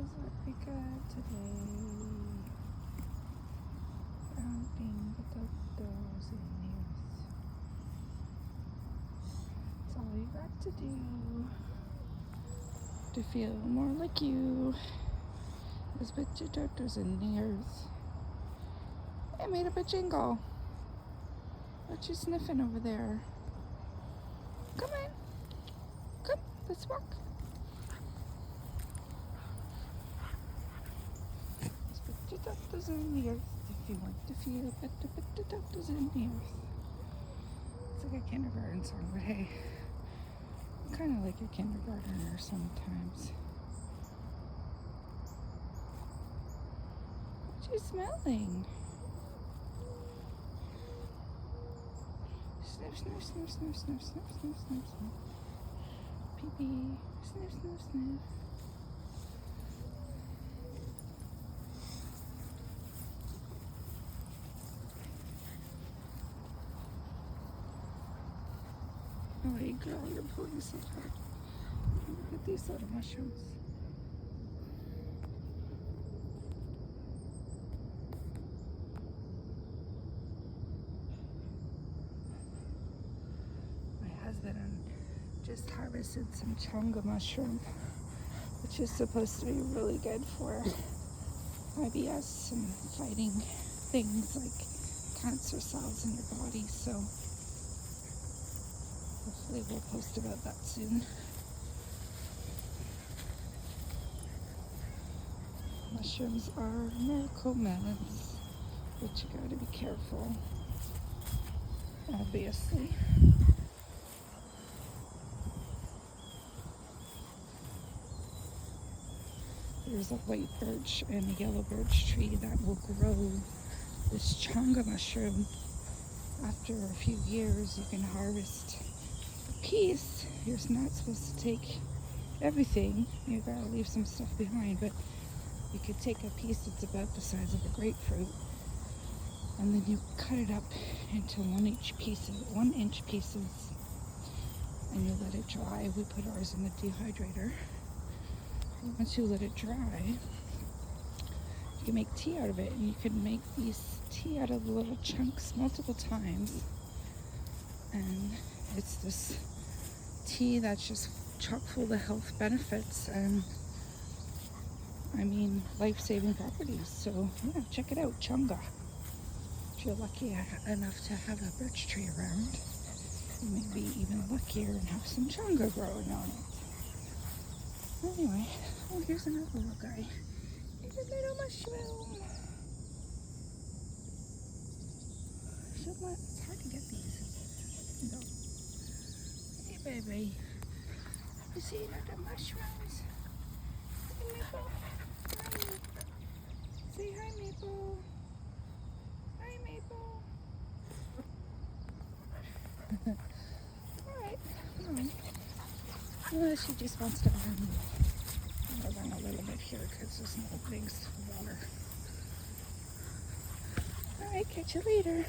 is what we got today. Counting potatoes in the earth. That's all you got to do to feel more like you. Is put your potatoes in the earth. I made up a jingle. What you sniffing over there? Come on. Come, let's walk. Let's put your potatoes in the earth if you want to feel better. Put the potatoes in the earth. It's like a kindergarten song, but hey, I'm kind of like a kindergartner sometimes. What you smelling? Sniff, sniff, sniff, sniff, sniff, sniff, sniff, sniff, sniff. Pee pee. Sniff, sniff, sniff. Oh, hey girl, you're pulling so hard. Look at these little mushrooms. My husband just harvested some chonga mushroom, which is supposed to be really good for IBS and fighting things like cancer cells in your body. So hopefully we'll post about that soon. Mushrooms are miracle meds, but you gotta be careful, obviously. There's a white birch and a yellow birch tree that will grow this chonga mushroom. After a few years, you can harvest a piece. You're not supposed to take everything. You gotta leave some stuff behind, but you could take a piece that's about the size of a grapefruit, and then you cut it up into 1 inch pieces, and you let it dry. We put ours in the dehydrator. Once you let it dry, you can make tea out of it, and you can make these tea out of the little chunks multiple times. And it's this tea that's just chock full of health benefits and, I mean, life-saving properties. So yeah, check it out, chonga. If you're lucky enough to have a birch tree around, you may be even luckier and have some chonga growing on it. Anyway, oh, here's another little guy. Here's a little mushroom. It's hard to get these. No. Hey, baby. You see little mushrooms? Hey, Maple. Hi. Say hi, Maple. Hi, Maple. Alright, come on. Well, she just wants to run. I'll run a little bit here because there's no things to water. Alright, catch you later.